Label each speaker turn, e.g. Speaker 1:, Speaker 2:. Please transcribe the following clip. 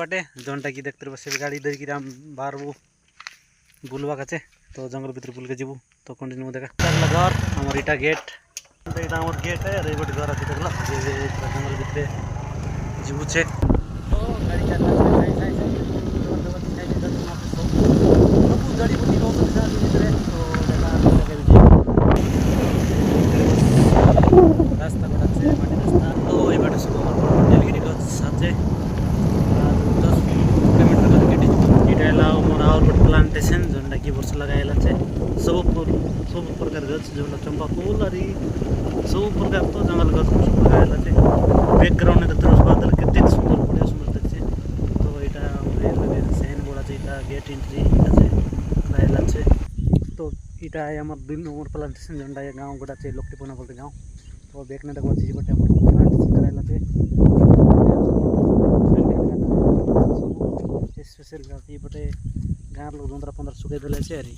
Speaker 1: बाटे जोनटा कि देखते बस गाड़ी धरिकी बाहर बुलवा का तो जंगल भितर बुल के जीवु तो कंटिन्यू देखा घर आम इटा गेट यहाँ गेट है अरे गोटे घर अच्छे देख जंगल भितर जीवु छे तो गाड़ी सब जड़ी बुटी रास्ता माटी रास्ता तो ये बाटे सब नीलगिरी गछ साथे 10 किलोमीटर करके मोर और गोटे प्लांटेशन जोटा कि वर्ष लगाइला सब प्रकार गछ जो चंपा फूल और सब प्रकार तो जंगल गछ सब लगाइला बैकग्राउंड देखते बादल केते सुंदर बढ़िया सुंदर देखते तो यहाँ सेन बोड़ा यहाँ गेट एंट्री लगाइला तो यहाँ आम 2 नंबर प्लांटेशन जोटा गाँव गोटा लोकटीपना बोलते गाँव तो देखने तक अच्छी बटे प्लांटेशन कराइला स्पेशल बटे गाँव लोग 15 सुखे देले अरे